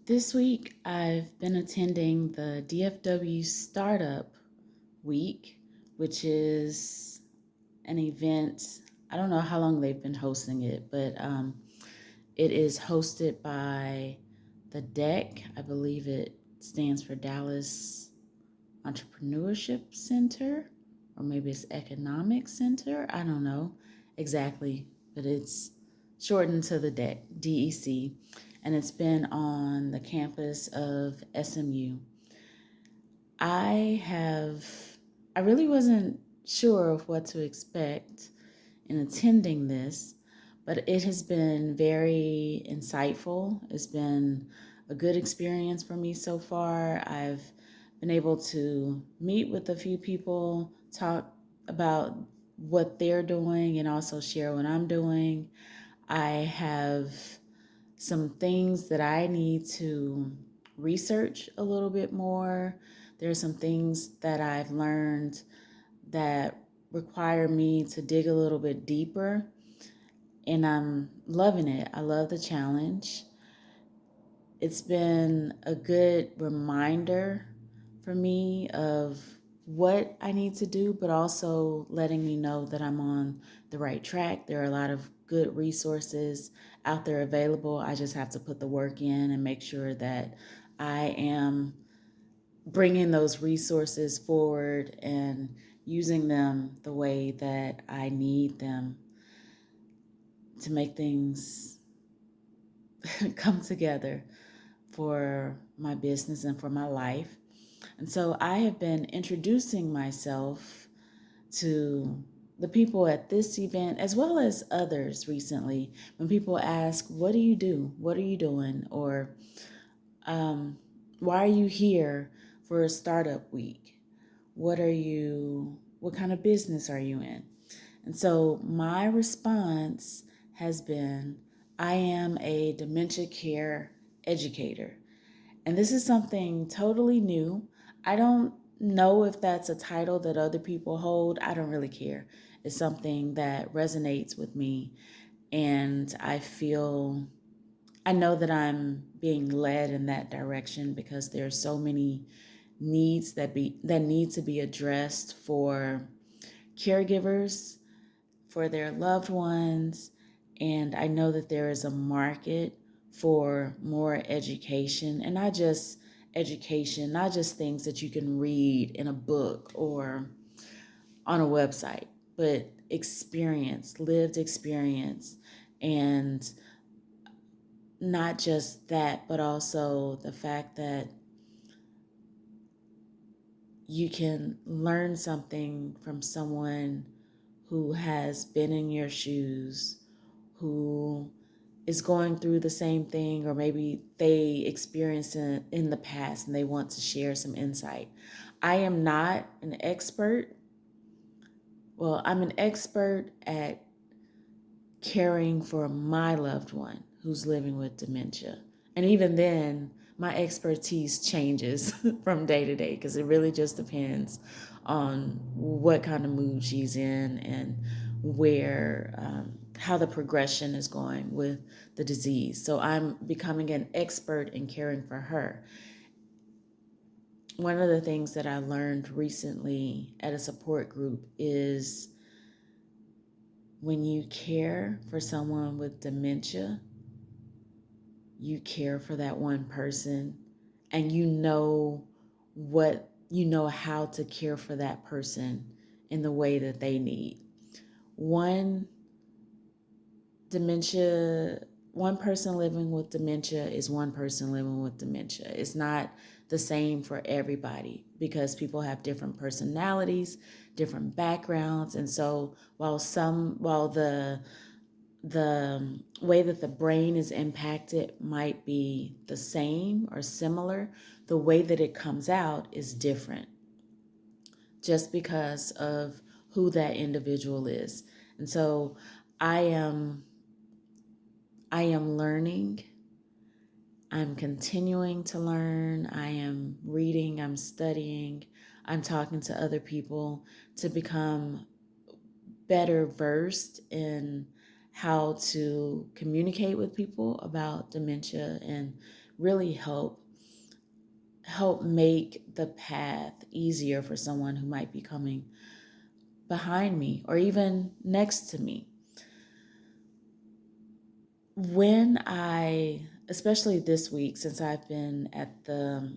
This week, I've been attending the DFW Startup Week, which is an event. I don't know how long they've been hosting it, but it is hosted by the DEC. I believe it stands for Dallas Entrepreneurship Center, or maybe it's Economic Center. I don't know exactly, but it's shortened to the DEC, and it's been on the campus of SMU. I have, I really wasn't sure of what to expect in attending this, but it has been very insightful. It's been a good experience for me so far. I've been able to meet with a few people, talk about what they're doing, and also share what I'm doing. I have some things that I need to research a little bit more. There are some things that I've learned that require me to dig a little bit deeper, and I'm loving it. I love the challenge. It's been a good reminder for me of what I need to do, but also letting me know that I'm on the right track. There are a lot of good resources out there available. I just have to put the work in and make sure that I am bringing those resources forward and using them the way that I need them to make things come together for my business and for my life. And so I have been introducing myself to the people at this event as well as others recently. When people ask, "What do you do? What are you doing?" Or um, "Why are you here for a startup week? What kind of business are you in?" And so my response has been, I am a dementia care educator. And this is something totally new. I don't know if that's a title that other people hold. I don't really care. It's something that resonates with me. And I know that I'm being led in that direction because there are so many needs that need to be addressed for caregivers, for their loved ones. And I know that there is a market for more education, and not just education, not just things that you can read in a book or on a website, but experience, lived experience. And not just that, but also the fact that you can learn something from someone who has been in your shoes, who is going through the same thing, or maybe they experienced it in the past and they want to share some insight. I am not an expert. Well, I'm an expert at caring for my loved one who's living with dementia. And even then, my expertise changes from day to day because it really just depends on what kind of mood she's in and how the progression is going with the disease. So I'm becoming an expert in caring for her. One of the things that I learned recently at a support group is when you care for someone with dementia, you care for that one person, and you know how to care for that person in the way that they need. One dementia, one person living with dementia is one person living with dementia. It's not the same for everybody because people have different personalities, different backgrounds, and so while the way that the brain is impacted might be the same or similar, the way that it comes out is different just because of who that individual is. And so I am I am learning. I'm continuing to learn. I am reading, I'm studying, I'm talking to other people to become better versed in how to communicate with people about dementia and really help make the path easier for someone who might be coming behind me or even next to me. Especially this week, since I've been at the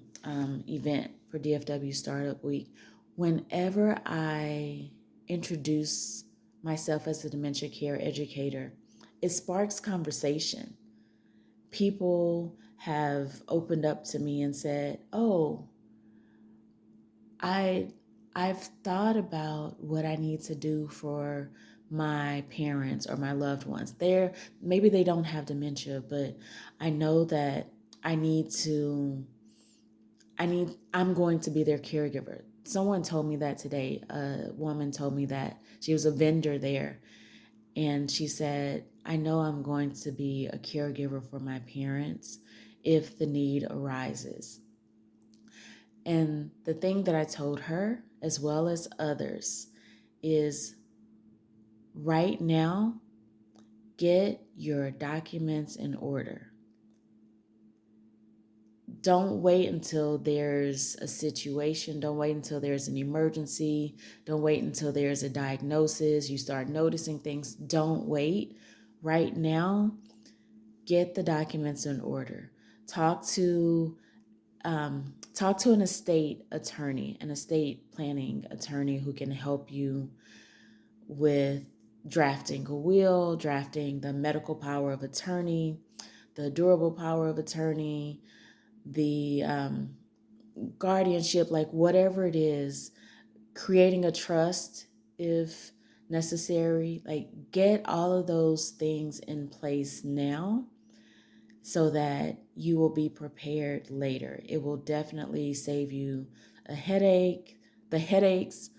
event for DFW Startup Week, whenever I introduce myself as a dementia care educator, it sparks conversation. People have opened up to me and said, "Oh, I I've thought about what I need to do for my parents or my loved ones. Maybe they don't have dementia, but I know that I need to I'm going to be their caregiver." Someone told me that today. A woman told me that she was a vendor there, and she said, "I know I'm going to be a caregiver for my parents if the need arises." And the thing that I told her, as well as others, is right now, get your documents in order. Don't wait until there's a situation. Don't wait until there's an emergency. Don't wait until there's a diagnosis. You start noticing things. Don't wait. Right now, get the documents in order. Talk to an estate attorney, an estate planning attorney who can help you with drafting a will, drafting the medical power of attorney, the durable power of attorney, the guardianship, like whatever it is, creating a trust if necessary. Like, get all of those things in place now so that you will be prepared later. It will definitely save you the headaches.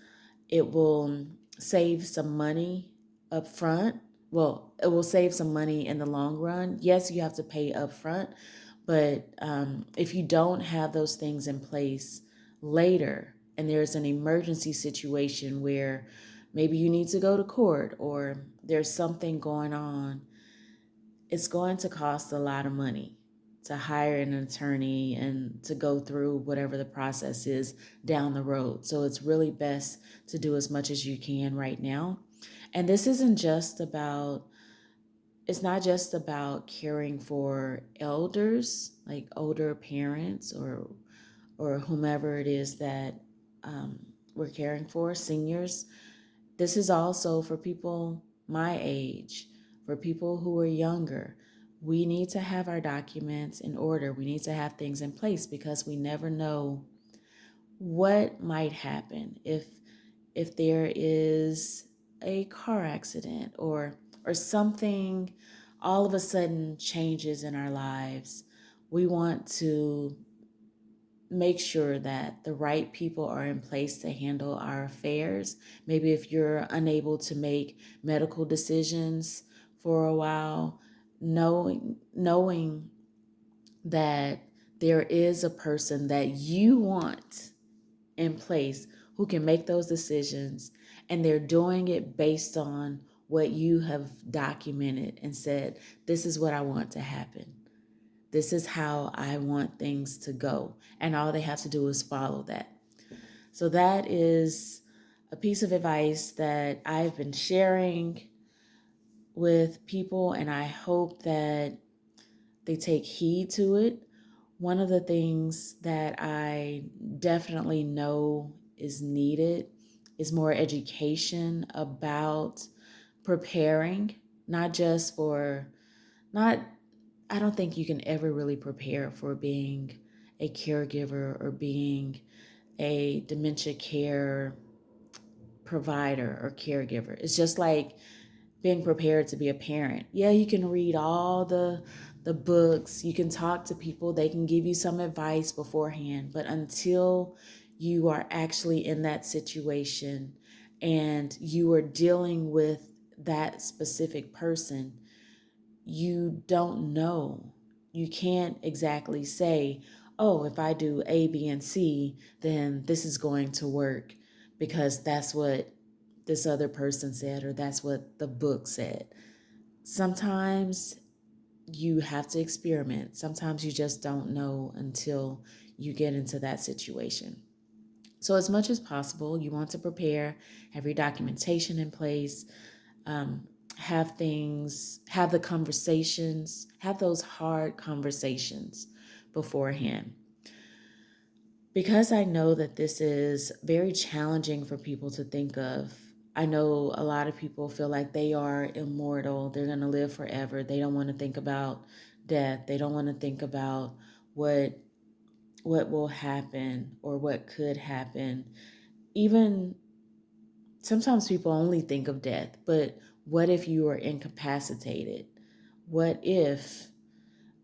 It will save some money up front. Well, it will save some money in the long run. Yes, you have to pay up front, but if you don't have those things in place later and there's an emergency situation where maybe you need to go to court or there's something going on, it's going to cost a lot of money to hire an attorney and to go through whatever the process is down the road. So it's really best to do as much as you can right now. And this isn't just about, it's not just about caring for elders, like older parents or whomever it is that we're caring for, seniors. This is also for people my age, for people who are younger. We need to have our documents in order. We need to have things in place because we never know what might happen if there is a car accident or something all of a sudden changes in our lives. We want to make sure that the right people are in place to handle our affairs. Maybe if you're unable to make medical decisions for a while, knowing that there is a person that you want in place who can make those decisions, and they're doing it based on what you have documented and said, this is what I want to happen. This is how I want things to go. And all they have to do is follow that. So that is a piece of advice that I've been sharing with people, and I hope that they take heed to it. One of the things that I definitely know is needed is more education about preparing, not just for, not I don't think you can ever really prepare for being a caregiver or being a dementia care provider or caregiver. It's just like being prepared to be a parent. Yeah, you can read all the books, you can talk to people, they can give you some advice beforehand, but until you are actually in that situation and you are dealing with that specific person, you don't know. You can't exactly say, oh, if I do A, B, and C, then this is going to work because that's what this other person said or that's what the book said. Sometimes you have to experiment. Sometimes you just don't know until you get into that situation. So, as much as possible, you want to prepare, have your documentation in place, um, have the conversations, have those hard conversations beforehand. Because I know that this is very challenging for people to think of. I know a lot of people feel like they are immortal, they're going to live forever. They don't want to think about death. They don't want to think about what what will happen or what could happen. Even sometimes people only think of death, but what if you are incapacitated? What if,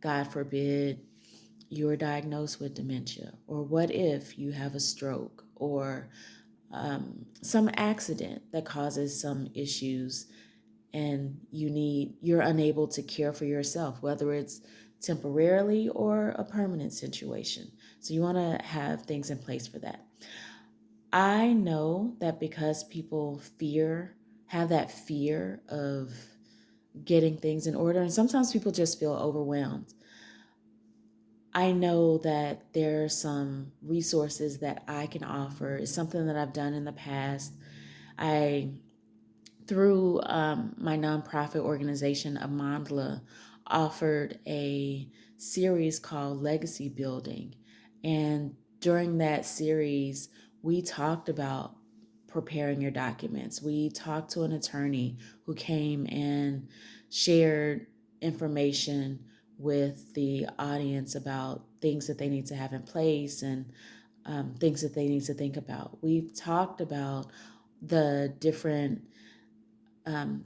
God forbid, you are diagnosed with dementia? Or what if you have a stroke or some accident that causes some issues and you're unable to care for yourself, whether it's temporarily or a permanent situation. So you want to have things in place for that. I know that because people have that fear of getting things in order, and sometimes people just feel overwhelmed. I know that there are some resources that I can offer. It's something that I've done in the past. I through my nonprofit organization, Amandla, offered a series called Legacy Building. And during that series, we talked about preparing your documents. We talked to an attorney who came and shared information with the audience about things that they need to have in place and things that they need to think about. We've talked about the different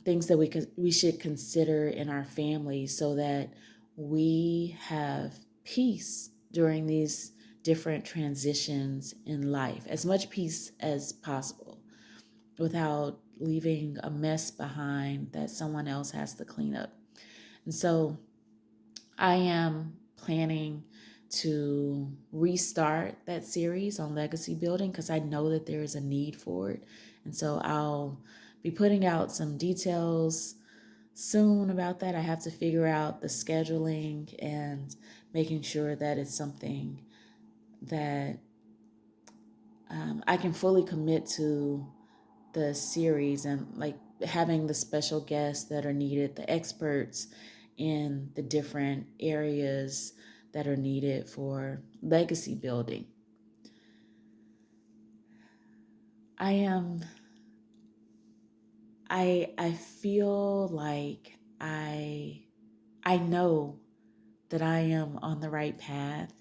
things that we should consider in our family so that we have peace during these different transitions in life, as much peace as possible, without leaving a mess behind that someone else has to clean up. And so I am planning to restart that series on legacy building because I know that there is a need for it. And so I'll be putting out some details soon about that. I have to figure out the scheduling and making sure that it's something that I can fully commit to the series and like having the special guests that are needed, the experts in the different areas that are needed for legacy building. I am I feel like I know that I am on the right path.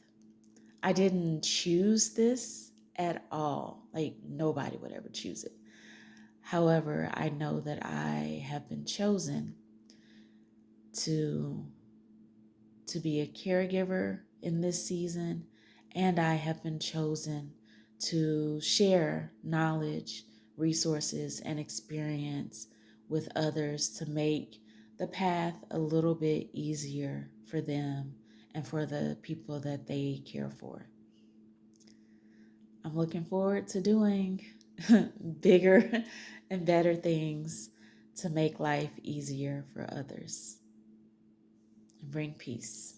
I didn't choose this at all. Like nobody would ever choose it. However, I know that I have been chosen to be a caregiver in this season, and I have been chosen to share knowledge, resources, and experience with others to make the path a little bit easier for them and for the people that they care for. I'm looking forward to doing bigger and better things to make life easier for others and bring peace.